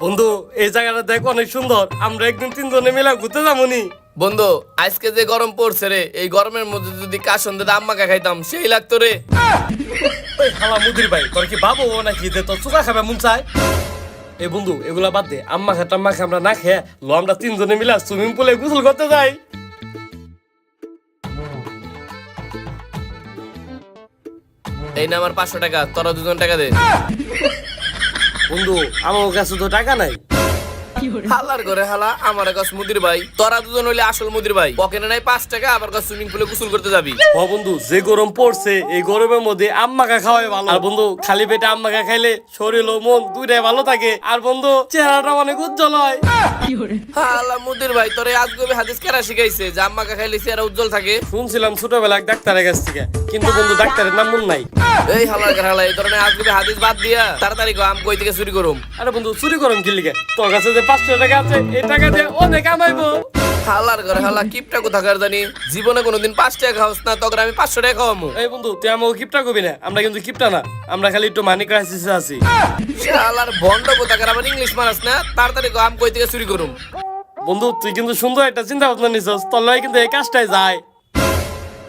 বন্ধু এই জায়গাটা দেখ অনেক সুন্দর, আমরা একদিন তিনজনে মিলে ঘুরতে যাবনি। বন্ধু আজকে যে গরম পড়ছে রে, এই গরমের মধ্যে যদি কাশন দিয়ে আম্মাকে খাইতাম সেই লাগতো রে। ওই খালা মুদির ভাই, তোর কি বাবু নাকি যে তোর চুকা খাবে মন চায়? এই বন্ধু এগুলা বাদ দে, আম্মা খা টাম্মা খা আমরা না খেয়ে লো আমরা তিনজনে মিলে সুইমিং পুলে গোসল করতে যাই। এই না আমার 500 টাকা, তোরা দুজন টাকা দে। বন্ধু আমার কাছে তো টাকা নাই। হালার করে হালা, আমার কাছে মুদির ভাই, তোরা দুজন হইলে আসল মুদির ভাই। পকেটে নাই 5 টাকা, আবার কাছে সুইমিং পুলে গোসল করতে যাবি। ও বন্ধু যে গরম পড়ছে এই গরমের মধ্যে আম্মাকে খাওয়াই ভালো। আর বন্ধু খালি পেটে আম্মাকে খাইলে শরীর ও মন দুইটাই ভালো থাকে, আর বন্ধু চেহারাটা অনেক উজ্জ্বল হয়। হালা মুদির ভাই, তোরে আজগবি হাদিস কেরা শিখাইছে যে আম্মাকে খাইলে চেহারা উজ্জ্বল থাকে? শুনছিলাম ছোটবেলা এক ডাক্তারের কাছ থেকে, কিন্তু বন্ধু ডাক্তারের নাম মন নাই। এই হালার করে হালা, এই ধরনের আজগবি হাদিস বাদ দিয়া তাড়াতাড়ি আম কই থেকে চুরি করুম। আরে বন্ধু চুরি করুন কি লিখে? তোর কাছে যে 500 টাকা আছে এই টাকা দিয়ে অনেক কামাইবো। হালার করে হালা, কিপটা কোথাকার জানি, জীবনে কোনোদিন 5 টাকা খাওয়াস না, তখন আমি 500 টাকা খাওয়ামু। এই বন্ধু তুই আমাকে কিপটা কবি না, আমরা কিন্তু কিপটা না, আমরা খালি একটু মানি ক্রাইসিসে আছি। শালার ভন্ড কোথাকার, আবার ইংলিশ মারাস না, তাড়াতাড়ি আম কই থেকে চুরি করুম। বন্ধু তুই কিন্তু সুন্দর একটা চিন্তা ভাবনা নিছস, তোর লয় কিন্তু এই কাজটাই যায়।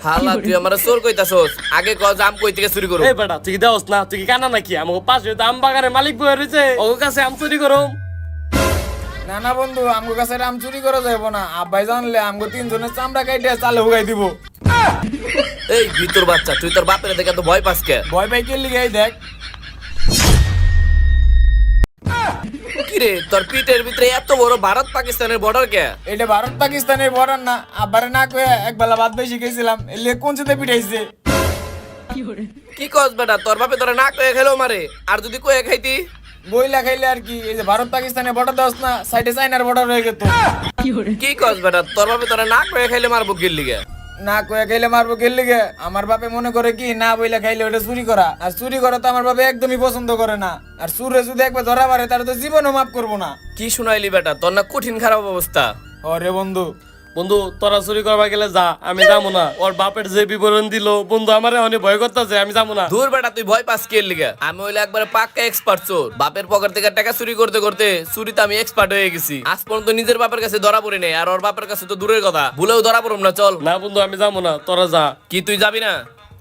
হালা তুই আমার চোর কইতাছস, আগে কও যে আম কই থেকে চুরি করুম। এই বেটা তুই কি দেওস না? তুই কি কানা নাকি? আমাকে পাশে তো আম বাগানের মালিক বয়ে রয়েছে, ওর কাছে আম চুরি করুম? না না বন্ধু, আমগো কাছে আম চুরি করা যাইব না। আব্বাই জানলে আমগো তিনজনের চামড়া কাইটে চালে হুগাই দিব। এই ভিতর বাচ্চা, তুই তোর বাপের দেখে তো ভয় পাস কে? ভয় পাই কে লিগে? এই দেখ, কিরে তোর পিঠের ভিতরে এত বড় ভারত পাকিস্তানের বর্ডার কে? এটা ভারত পাকিস্তানের বর্ডার না। আব্বারে না কয়ে এক বেলা ভাত বেশি খেয়েছিলাম, এলে কোন সাথে পিঠাইছে। কি কস বেটা, তোর বাপে তোরা না কয়ে খেলো মারে, আর যদি কয়ে খাইতি? বইলা খাইলে আর কি, এই যে ভারত পাকিস্তানের বর্ডার দেওয়াস না, সাইডে চাইনার বর্ডার হয়ে গেত। কি কস বেটা, তোর বাপে তোরা না কয়ে খাইলে মারবো গিল লিগে? না কয়ে খাইলে মারবো কে লিগে? আমার বাপে মনে করে কি, না বইলা খাইলে ওটা চুরি করা, আর চুরি করা তো আমার বাপে একদমই পছন্দ করে না। আর চুরে যদি একবার ধরা পারে তার তো জীবনও মাফ করবো না। কি শুনাইলি বেটা, তোর না কঠিন খারাপ অবস্থা। ওরে বন্ধু, বন্ধু তোরা চুরি করবা গেলে যা, আমি যাবো না। ওর বাপের যে বিবরণ দিল বন্ধু, আমার অনেক ভয় করতেছে, আমি যাবো না। দূর বেটা, তুই ভয় পাস কে লিগে? আমি হইলে একবারে পাক্কা এক্সপার্ট চোর। বাপের পকেট থেকে টাকা চুরি করতে করতে চুরিতে আমি এক্সপার্ট হয়ে গেছি। আজ পর্যন্ত নিজের বাপের কাছে ধরা পড়ি নাই, আর ওর বাপের কাছে তো দূরের কথা, ভুলেও ধরা পড়ুম না। চল। না বন্ধু আমি যাবো না, তোরা যা। কি তুই যাবি না?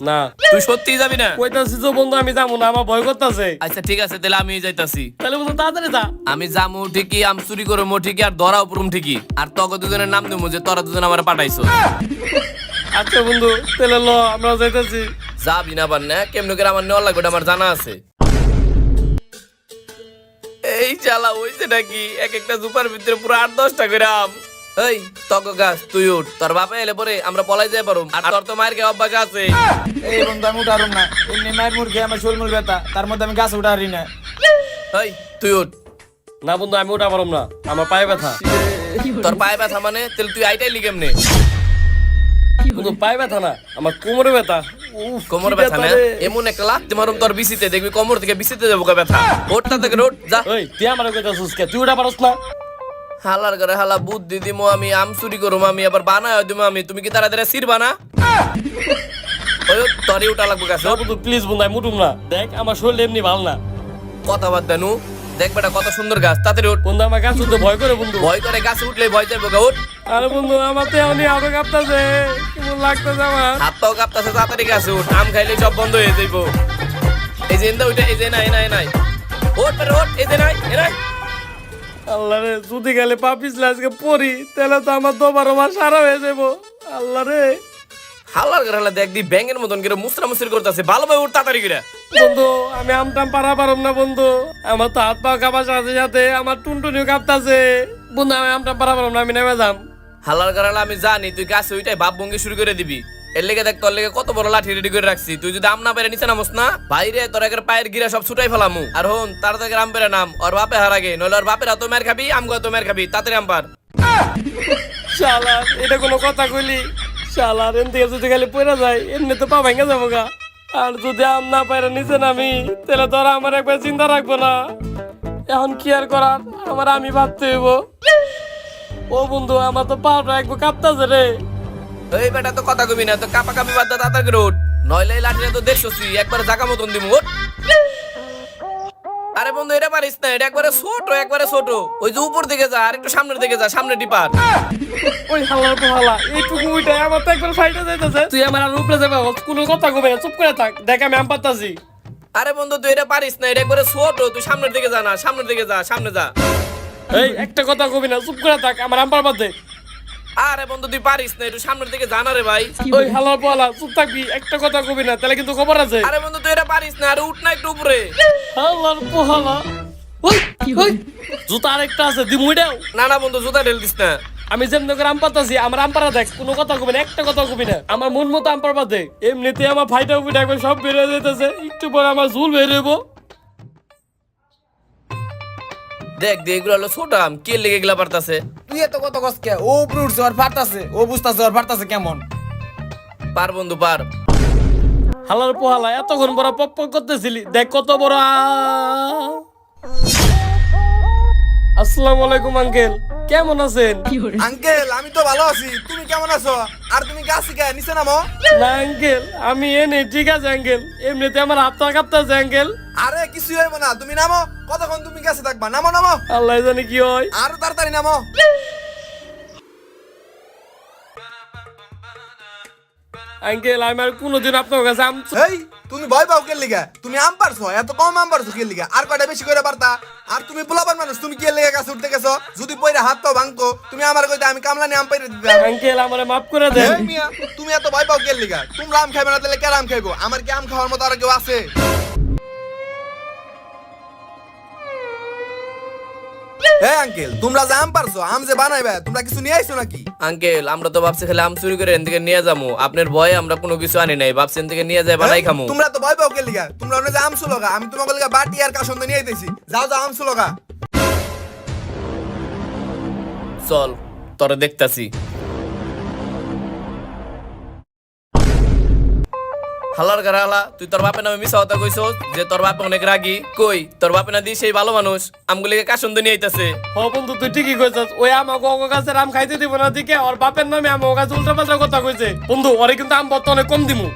না তুই সত্যিই যাবি না? কইতাছি তো বন্ধু আমি যাবো না, আমার ভয় করতেছে। আচ্ছা ঠিক আছে, তাহলে আমি যাইতাছি। তাহলে বন্ধু তাড়াতাড়ি যা। আমি যামু ঠিকই, আম চুরি করবো ঠিকই, আর ধরাও পড়ুম ঠিকই, আর তোকে দুজনের নাম দেবো যে তোরা দুজন আমার পাঠাইছো। আচ্ছা বন্ধু তাহলে ল আমরা যাইতাছি। যাবি না পার না, কেমন করে আমার নেওয়া লাগবে ওটা আমার জানা আছে। এই চালা হইছে নাকি, এক একটা জুপার ভিতরে পুরো 8-10টা করে আম। এই তক গাছ তুই উঠ, তোর বাপে এলে পরে আমরা পলাই যাই পারুম, আর তোর তো মায়ের কে অভ্যাস আছে। এই বন্ধু আমি উঠারুম না, এমনি মায়ের মুরগি আমার শোলমুল ব্যথা, তার মধ্যে আমি গাছ উঠারি না। এই তুই উঠ। না বন্ধু আমি ওটা পারম না, আমার পায়ে ব্যথা। তোর পায়ে ব্যথা মানে? তাহলে তুই আইটাই লি কেমনে? বন্ধু পায়ে ব্যথা না, আমার কোমরে ব্যথা। উফ, কোমর কি ব্যথা না? রে। এমন একটা লাথি মারুম তোর বিসিতে, দেখবি কোমর থেকে বিসিতে যাবো কা ব্যথা। ওঠটা থেকে ওঠ যা। ওই তুই আমার কইতাছিস কে? তুই ওটা পারস না? হালার করে হালা বুদ্ধি দিমো আমি, আম চুরি করুম আমি, আবার বানায় দিমো আমি, তুমি কি তাড়াতাড়ি সিরবা না? ওই তরি উঠা লাগবো গাছ। না বন্ধু প্লিজ বন্ধু আমি উঠুম না, দেখ আমার শরীর এমনি ভালো না। কথা বাদ দেনু, দেখ বেটা কত সুন্দর গাছ, তাড়াতাড়ি উঠ। বন্ধু আমার গাছ উঠতে ভয় করে বন্ধু। ভয় করে গাছে উঠলে ভয় যাইবো গা, উঠ। আরে বন্ধু আমার তো এমনি আরো কাঁপতাছে, কেমন লাগতেছে আমার। হাত পাও কাঁপতাছে, তাড়াতাড়ি গাছে উঠ, আম খাইলে সব বন্ধ হয়ে যাইবো। এই যে এন্দা উঠে, এই যে নাই নাই নাই, ওঠ বেটা ওঠ, এই যে নাই এ নাই। আল্লাহ রে যদি গেলে পা পিছলে আজকে পড়ি তাহলে তো আমার দোবার আমার সারা হয়ে যাবো। আল্লাহ রে হালার করে হালা দেখ দি ব্যাঙের মতন করে মুসরা মুসরি করতেছে, ভালোভাবে উঠ তাড়াতাড়ি করে। বন্ধু আমি আমটাম পারা পারম না বন্ধু, আমার তো হাত পা কাঁপার সাথে সাথে আমার টুনটুনিও কাঁপতাছে। বন্ধু আমি আমটাম পারা পারম না, আমি নেমে যাম। হালার করে হালা আমি জানি তুই গাছে ওইটাই ভাব ভঙ্গি শুরু করে দিবি। এর লেগে দেখ তোর লেগে কত বড় লাঠি রেডি করে রাখছি, তুই যদি আম না পেরে নিচে নামস না বাইরে তোর একের পায়ের গিরা সব ছুটাই ফেলামু। আর হন তাড়াতাড়ি আম পেরে নাম, ওর বাপে হার আগে, নইলে ওর বাপের হাতও মের খাবি, আমগো হাতও মের খাবি, তাড়াতাড়ি আম পার। শালা এটা কোনো কথা কইলি? শালা এন থেকে যদি খালি পড়ে যায় এমনি তো পা ভেঙে যাবো গা। আর যদি আম না পাইরে নিচে নামি তাহলে তোরা আমার একবার চিন্তা রাখবো না। এখন কি আর করার, আমার আমি ভাবতে হইব। ও বন্ধু আমার তো পাটা একবার কাঁপতাছে রে। এই বেটা তো কথা কবি না, তো কাপা কাপি বাদ দে, তাড়াতাড়ি করে উঠ, নইলে এই লাঠিটা তো দেখছস তুই, একবার জাগা মতন দিমু, উঠ। আরে বন্ধু এটা পারিস না, এটা একবারে ছোট, একবারে ছোট। ওই যে উপর দিকে যা, আর একটু সামনের দিকে যা, সামনে ডিপার। ওই হালার পোহালা এইটুকু উইটাই আমার তো একবার ফাইটা যাইতেছে। তুই আমার আর উপরে যাবে, কোনো কথা কবে না, চুপ করে থাক, দেখ আমি আম পাতাছি। আরে বন্ধু তুই এটা পারিস না, এটা একবারে ছোট। তুই সামনের দিকে যা না, সামনের দিকে যা, সামনে যা। এই একটা কথা কবি না, চুপ করে থাক, আমার আম পারবার দে। আরে বন্ধু তুই পারিস না, একটু সামনের দিকে যা না রে ভাই। ওই হালার পোহালা চুপ থাকবি, একটা কথা কবি না, তাহলে কিন্তু খবর আছে। আরে বন্ধু তুই এটা পারিস না, আরে উঠ না একটু উপরে। হালার পোহালা ওই ওই জুতা আরেকটা আছে, দিমুইটাও। না না বন্ধু জুতা ঢেল দিস না। আমি যেমন করে আম পাতাছি, আমার আম পারা দেখ, কোনো কথা কবি না, একটা কথা কবি না, আমার মন মতো আম পারবা দে। এমনিতে আমার ফাইটা উপিটা একবার সব বেরিয়ে যেতেছে, একটু পরে আমার ঝুল বেরিয়ে যাবো। দেখ দেখ এগুলো হলো ছোট আম, কে লেগে গেলা পারতাছে। তুই এত কত কস কে? ও উপরে উঠছে, ওর ফাটতাছে, ও বুঝতাছে ওর ফাটতাছে কেমন। পার বন্ধু পার। হালার পোহালা এতক্ষণ বড় পক পক করতেছিলি, দেখ কত বড় আসসালামু আলাইকুম আঙ্কেল, কেমন আছেন? আঙ্কেল আমি তো ভালো আছি, তুমি কেমন আছো? আর তুমি গাছ শিখায় নিচে নামো। না আঙ্কেল, আমি এনে ঠিক আছে আঙ্কেল, এমনিতে আমার হাতটা কাঁপতেছে আঙ্কেল। আরে কিছু হইব না, তুমি নামো। কতক্ষণ তুমি গাছে থাকবা? নামো নামো, আল্লাহ জানে কি হয়। আরো তাড়াতাড়ি নামো। আঙ্কেল আমি আর কোনোদিন আপনার কাছে আম এই তুমি ভয় পাও কে লিগা? তুমি আম পারছো, এত কম আম পারছো কে লিগা? আর কয়টা বেশি করে পারতা। আর তুমি পোলাপান মানুষ, তুমি কি লিগা গাছে উঠতে গেছো? যদি পয়রা হাত পাও ভাঙতো, তুমি আমার কইতে আমি কামলা নিয়ে আম পাইরে দিতাম। আঙ্কেল আমারে মাফ করে দেন। এই মিয়া, তুমি এত ভয় পাও কে লিগা? তোমরা আম খাইবে না তাহলে কে আম খাইবো? আমার কি আম খাওয়ার মতো আর কেউ আছে? এই আঙ্কেল, তোমরা যে আম পারছো, আম যে বানাইবে, তোমরা কিছু নিয়ে আইছো নাকি? আঙ্কেল আমরা তো ভাবছি খালি আম চুরি করে এন থেকে নিয়ে যাবো, আপনার ভয়ে আমরা কোনো কিছু আনি নাই, ভাবছি এন থেকে নিয়ে যাই বানাই খামু। তোমরা তো ভয় পাও কে লিগা? তোমরা ওনে যে আম সুলগা, আমি তোমাকে লিগা বাটি আর কাসন নিয়ে আইতেছি। যাও যাও আম সুলগা। চল তোরে দেখতাছি। হালার গারা হালা, তুই তোর বাপের নামে মিছা কথা কইছস যে তোর বাপে অনেক রাগী। কই তোর বাপে না দি সেই ভালো মানুষ, আমগুলিকে কাসন্দ নিয়ে আইতাছে। হ বন্ধু তুই ঠিকই কইছস, ওই আমাকে ওগো গাছের আম খাইতে দিব না দিকে ওর বাপের নামে আমি ওর কাছে উল্টা পাল্টা কথা কইছে। বন্ধু ওরে কিন্তু আম বর্তমানে কম দিমু।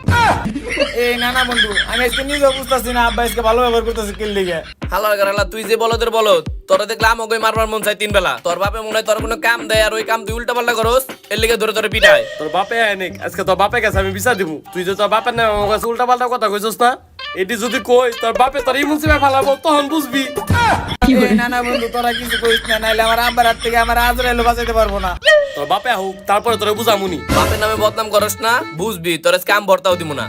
এই না না বন্ধু, আমি আজকে নিজেও বুঝতাছি না আব্বা আজকে ভালো ব্যবহার করতেছে কে লিগে। হালার গারা হালা, তুই যে বলদের বলদ, তোরা দেখলে আমাকে মারবার মন চাই 3 বেলা। তোর বাপে মনে হয় তোর কোনো কাম দেয়, আর ওই কাম তুই উল্টা পাল্টা করস, এর লিগে ধরে ধরে পিটায়। তোর বাপে আইনিক, আজকে তোর বাপে কাছে আমি বিচার দিমু। তুই যে তোর বাপের নামে আমার কাছে উল্টা পাল্টা কথা কইছস না, এটি যদি কই তোর বাপে তোর ইমুন সিমে ফালাবো, তখন বুঝবি। এই না না বন্ধু, তোরা কিছু কইস না, নাইলে আমার আব্বার হাত থেকে আমার আজরাইল বাঁচাইতে পারবো না। তোর বাপে হোক, তারপরে তোরে বুঝামুনি। বাপের নামে বদনাম করস না, বুঝবি তোর আজকে আম ভর্তাও দিব না।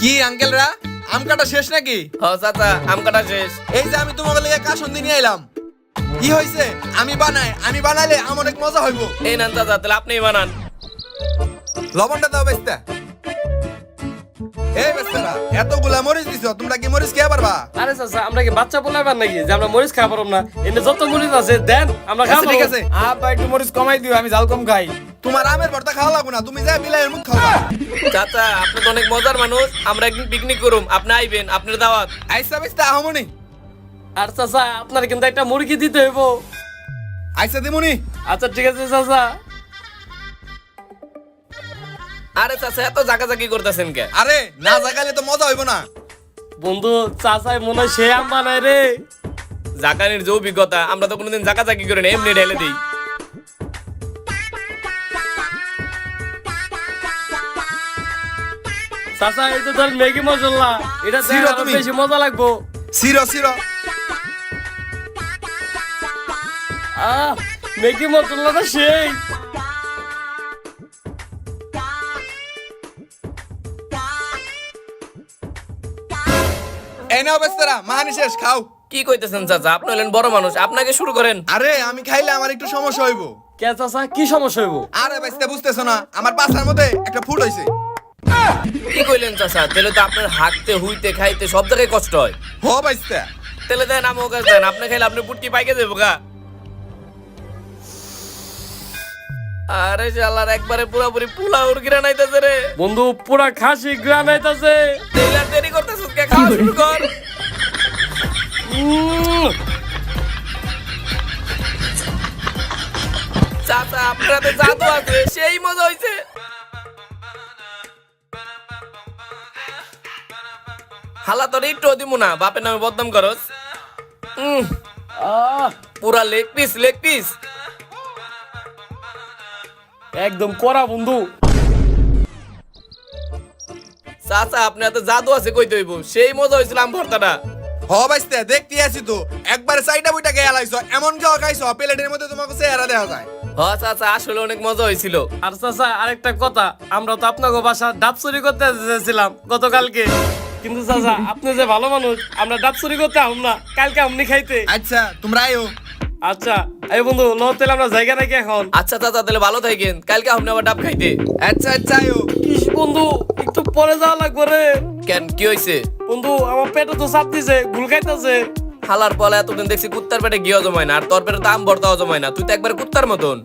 কি আঙ্কেলরা, আম কাটা শেষ নাকি? হ চাচা, আম কাটা শেষ। এই যে আমি তোমাকে লিগা কাসন নিয়ে আইলাম। কি হইছে? আমি বানাই, আমি বানাইলে আমার অনেক মজা হইব। এই নেন চাচা, তাহলে আপনিই বানান। লবণটা দাও বেস্তা। এই বেস্তারা, এতগুলা মরিচ দিছো, তোমরা কি মরিচ খেয়ে পারবা? আরে চাচা আমরা কি বাচ্চা বলাইবার নাকি যে আমরা মরিচ খাওয়া পারব না? এনে যত মরিচ আছে দেন, আমরা আচ্ছা, খাবো। ঠিক আছে। আব্বা একটু মরিচ কমাই দিও, আমি ঝাল কম খাই। তোমার আমের ভর্তা খাওয়া লাগবে না, তুমি যা বিলাইয়ের মুখ খাওয়া। চাচা আপনি তো অনেক মজার মানুষ, আমরা একদিন পিকনিক করুম, আপনি আইবেন, আপনার দাওয়াত। আইসা বেস্তা আহমনি। আর চাচা আপনার কিন্তু একটা মুরগি দিতে হইব। আইসা দিমুনি। আচ্ছা ঠিক আছে চাচা। আরে চাচা এত জাকাজাকি করতেছেন কে? আরে না জাগাইলে তো মজা হইব না। বন্ধু চাচাই মনে হয় সে আম বানায় রে। জাকানির যে অভিজ্ঞতা, আমরা তো কোনোদিন জাকাজাকি করি না, এমনি ঢেলে দিই। চাচা এই তো ধর ম্যাগি মশলা, এটা জিরো আরো তুমি। বেশি মজা লাগবো। সিরো সিরো। ম্যাগি মশলাটা সেই। এই নাও বেস্তারা, মাহানি শেষ, খাও। কি কইতেছেন চাচা? আপনি হলেন বড় মানুষ, আপনাকে শুরু করেন। আরে আমি খাইলে আমার একটু সমস্যা হইব। কে চাচা কি সমস্যা হইব? আরে বেস্তা বুঝতেছো না, আমার পাছার মধ্যে একটা ফুট হইছে। কি কইলেন চাচা? তাহলে তো আপনার হাঁটতে হুইতে খাইতে সব জায়গায় কষ্ট হয়। হো বেস্তা। তাহলে দেন আমাকে কাছে দেন, আপনি খাইলে আপনি পুটকি পাইকে দেবো গা। আরে শালার একবারে পুরাপুরি পোলা উড়গিরা নাইতেছে রে। বন্ধু পুরা খাসি গ্রান আইতাছে। তেলার দেরি করতেছিস কে? খাওয়া শুরু কর। চাচা আপনারা তো জাদু আছে, সেই মজা হইছে। হালা তোর একটু দিমু না, বাপের নামে বদনাম করস। পুরা লেগ পিস লেগ পিস। একদম করা বন্ধু। চাচা আপনি এত জাদু আছে কইতে হইব, সেই মজা হয়েছিল আম ভর্তাটা। হ বাইস্তে দেখতে আছি তো, একবারে সাইডা বুইটা গেয়া লাইছো, এমন কেউ খাইছো প্লেটের মধ্যে তোমাকে চেহারা দেখা যায়। হ চাচা আসলে অনেক মজা হয়েছিল। আর চাচা আরেকটা কথা, আমরা তো আপনাকে বাসা ডাব চুরি করতে এসেছিলাম গতকালকে, কিন্তু চাচা আপনি যে ভালো মানুষ, আমরা ডাব চুরি করতে আম না, কালকে আমনি খাইতে। আচ্ছা তোমরা আইও। আচ্ছা এই বন্ধু লো, তাহলে আমরা জায়গা নাকি এখন? আচ্ছা চাচা তাহলে ভালো থাকেন, কালকে আপনি আবার ডাব খাইতে। আচ্ছা আচ্ছা আইও। ইস বন্ধু, একটু পরে যাওয়া লাগবে রে। কেন কি হয়েছে? বন্ধু আমার পেটে তো চাপ দিছে, গুল খাইতেছে। হালার পলে এতদিন দেখছি কুত্তার পেটে গিয়ে জমায় না, আর তোর পেটে তো আম ভর্তাও জমায় না, তুই তো একবার কুত্তার মতন।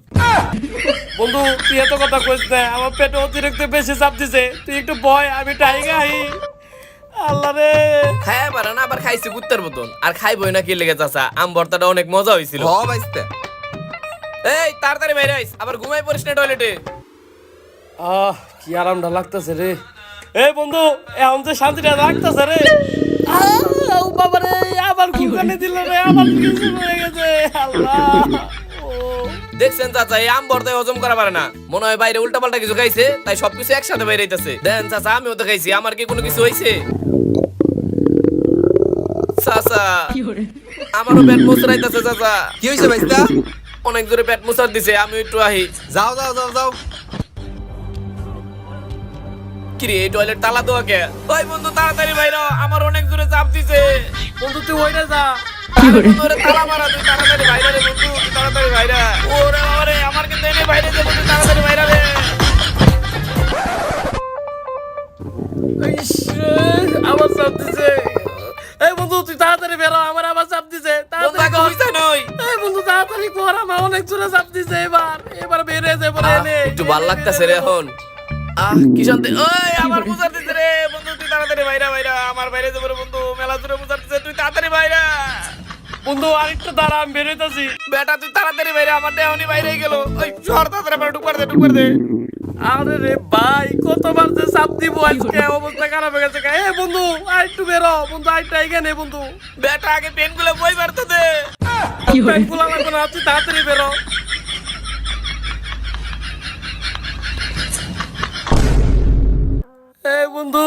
বন্ধু তুই এত কথা কইস না, আমার পেটে অতিরিক্ত বেশি চাপ দিছে, তুই একটু বয়, আমি টাইগা আই। আল্লাহ রে। খায় পারে না, আবার খাইছি কুত্তার মতন, আর খাইবই না কি লেগে চাচা, আম ভর্তাটা অনেক মজা হয়েছিল। হ বাইস্তে। এই তাড়াতাড়ি বাইরে আইস, আবার ঘুমাই পড়িস না টয়লেটে। কি আরামটা লাগতেছে রে। এই বন্ধু এখন যে শান্তিটা লাগতেছে রে। বাবা রে, আবার ঘুরকানে দিল রে, আবার কিছু হয়ে গেছে। আল্লাহ। দেখছেন চাচা, এই আম ভর্তায় হজম করা পারে না, মনে হয় বাইরে উল্টা পাল্টা কিছু খাইছে, তাই সবকিছু একসাথে বাইরে আইতাছে। দেন চাচা আমিও তো খাইছি, আমার কি কোনো কিছু হয়েছে? চাচা আমারও পেট মুচড়াইতাছে চাচা। কি হইছে বাইস্তা? অনেক জোরে পেট মুচার দিছে, আমি একটু আহি। যাও যাও যাও যাও। কিরে এই টয়লেট তালা দেওয়া কে? ওই বন্ধু তাড়াতাড়ি বাইরে হ, আমার অনেক জোরে চাপ দিছে। বন্ধু তুই ওইটা যা। আরে বন্ধু, ওরে তালা মারা, তুই তাড়াতাড়ি বাইরে রে বন্ধু, তুই তাড়াতাড়ি বাইরে। ওরে বাবা রে, আমার কিন্তু এনে বাইরে যাবো, তুই তাড়াতাড়ি বাইরে রে। ইস রে, আবার চাপ দিছে। এই বন্ধু তুই তাড়াতাড়ি বেরো, আমার আবার চাপ দিছে, বন্ধু তাড়াতাড়ি আগে কর। হইছে নই। এই বন্ধু তাড়াতাড়ি কর, আমার অনেক জোরে চাপ দিছে। এবার বেরে যাবো রে। এনে একটু ভাল লাগতাছে রে এখন। কি শান্তি। ওই আমার মুজার দিছে রে বন্ধু, তুই তাড়াতাড়ি বাইরে বাইরে, আমার বাইরে যাবো রে বন্ধু, মেলা জোরে মুজার দিছে, তুই তাড়াতাড়ি বাইরে। বন্ধু আরেকটু দাঁড়া, আমি বেরোইতাছি। বেটা তুই তাড়াতাড়ি বাইরে, আমার দেহনি বাইরে গেল। ওই শহর তাড়াতাড়ি বাইরে, ঢুকবার দে। আরে রে ভাই, কতবার যে চাপ দিব, আজকে অবস্থা খারাপ হয়ে গেছে। এ বন্ধু আরেকটু বেরো, বন্ধু আরেকটা এখানে বন্ধু। বেটা আগে পেন গুলো বই বাড়তে দে। পেট খোলা লাগবে না, তুই তাড়াতাড়ি বেরো। এই বন্ধু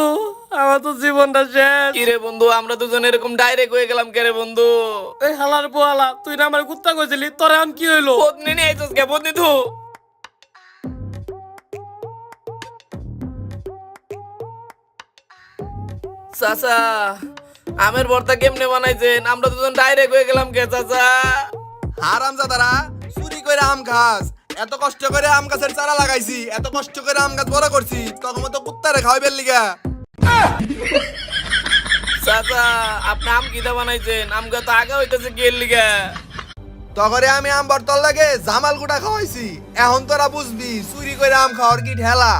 আমার তো জীবনটা শেষ। কি রে বন্ধু, আমরা দুজন এরকম ডাইরেক্ট হয়ে গেলাম কে রে বন্ধু? এই হালার পোহালা, তুই না আমার কুত্তা কইছিলি, তোর এখন কি হইলো? বদনি নিয়ে আইছস কে? বদনি তু চাচা, আমের ভর্তা কেমনে বানাইছেন? আমরা দুজন ডাইরেক্ট হয়ে গেলাম কে চাচা? হারামজাদারা, চুরি করে আম খাস। এত কষ্ট করে আম গাছের চারা লাগাইছি, এত কষ্ট করে আম গাছ বড় করছি, তখন তো কুত্তারে খাওয়াইবেন লিগা। চাচা আপনি আম কিটা বানাইছেন? আম গা তো আগে হইতেছে কি এর লিগা? তখরে আমি আম বর্তল লাগে জামাল গুটা খাওয়াইছি। এখন তোরা বুঝবি চুরি করে আম খাওয়ার কি ঠেলা।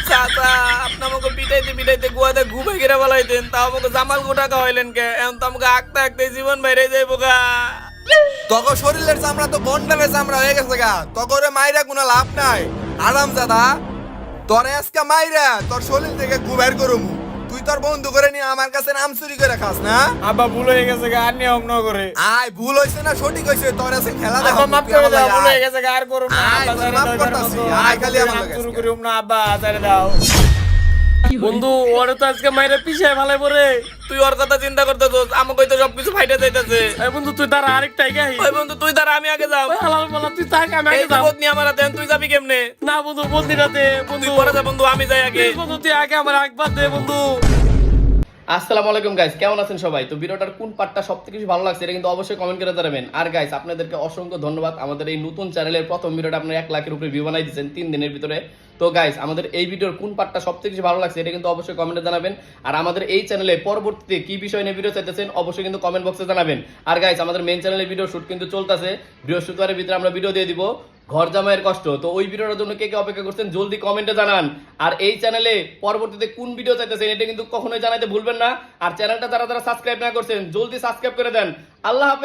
চাচা আপনি আমাকে পিটাইতে পিটাইতে গুয়াতে ঘুমে গিরে বলাইতেন, তাও আমাকে জামাল গোটা খাওয়াইলেন কে? এখন তো আমাকে আঁকতে আঁকতে জীবন বাইরে যাইবো গা। তখন শরীরের চামড়া তো বন্ডারের চামড়া হয়ে গেছে গা, তখন মাইরা কোনো লাভ নাই। হারামজাদা, তোরে আজকে মাইরা তোর শরীর থেকে গুবের করুম। তুই তোর বন্ধু করে নিয়ে আমার কাছে আম চুরি করে খাস না? আব্বা ভুল হয়ে গেছে গা, আর নিয়ম না করে। আয় ভুল হইছে না সঠিক হইছে, তোর আছে খেলা দেখা। আব্বা মাফ করে দাও, ভুল হয়ে গেছে গা, আর করুম না। আয়, আব্বা তোর মাফ করতাছি, আয় খালি আমার লগে শুরু আজকে। করিম না, আব্বা ছেড়ে দাও। বন্ধু ওরে তো আজকে মাইরে পিছায় ভালো পরে। তুই ওর কথা চিন্তা করতেছস, আমাকে তো সবকিছু ফাইটে যাইতেছে। এই বন্ধু তুই দাঁড়া, আরেকটা এগাই। ওই বন্ধু তুই দাঁড়া, আমি আগে যাও। হালার বলা, তুই থাক, আমি এই আগে যাব। বদনি আমার হাতে, তুই যাবি কেমনে? না বন্ধু, বন্দিটা দে বন্ধু। তুই পরে যা বন্ধু, আমি যাই আগে। Please বন্ধু, তুই আগে আমার একবার দে বন্ধু। আসসালামু আলাইকুম গাইস, কেমন আছেন সবাই? তো ভিডিওটার কোন পার্টটা সবথেকে বেশি ভালো লাগছে এটা কিন্তু অবশ্যই কমেন্ট করে জানাবেন। আর গাইস আপনাদেরকে অসংখ্য ধন্যবাদ, আমাদের এই নতুন চ্যানেলের প্রথম ভিডিওটা আপনারা 1 লাখের উপরে ভিউ বানাই দিয়েছেন 3 দিনের ভিতরে। তো গাইস আমাদের এই ভিডিওর কোন পার্টটা সবথেকে বেশি ভালো লাগছে এটা কিন্তু অবশ্যই কমেন্টে জানাবেন। আর আমাদের এই চ্যানেলে পরবর্তীতে কি বিষয় নিয়ে ভিডিও চাইতেছেন অবশ্যই কিন্তু কমেন্ট বক্সে জানাবেন। আর গাইস আমাদের মেইন চ্যানেলে ভিডিও শুট কিন্তু চলতেছে, বৃহস্পতিবারের ভিতরে আমরা ভিডিও দিয়ে দিব ঘর জামাইয়ের কষ্ট। তো ওই ভিডিওটার জন্য কে কে অপেক্ষা করছেন জলদি কমেন্টে জানান। আর এই চ্যানেলে পরবর্তীতে কোন ভিডিও চাইতেছেন এটা কিন্তু কখনোই জানাইতে ভুলবেন না। আর চ্যানেলটা যারা যারা সাবস্ক্রাইব না করছেন জলদি সাবস্ক্রাইব করে দেন। আল্লাহ হাফেজ।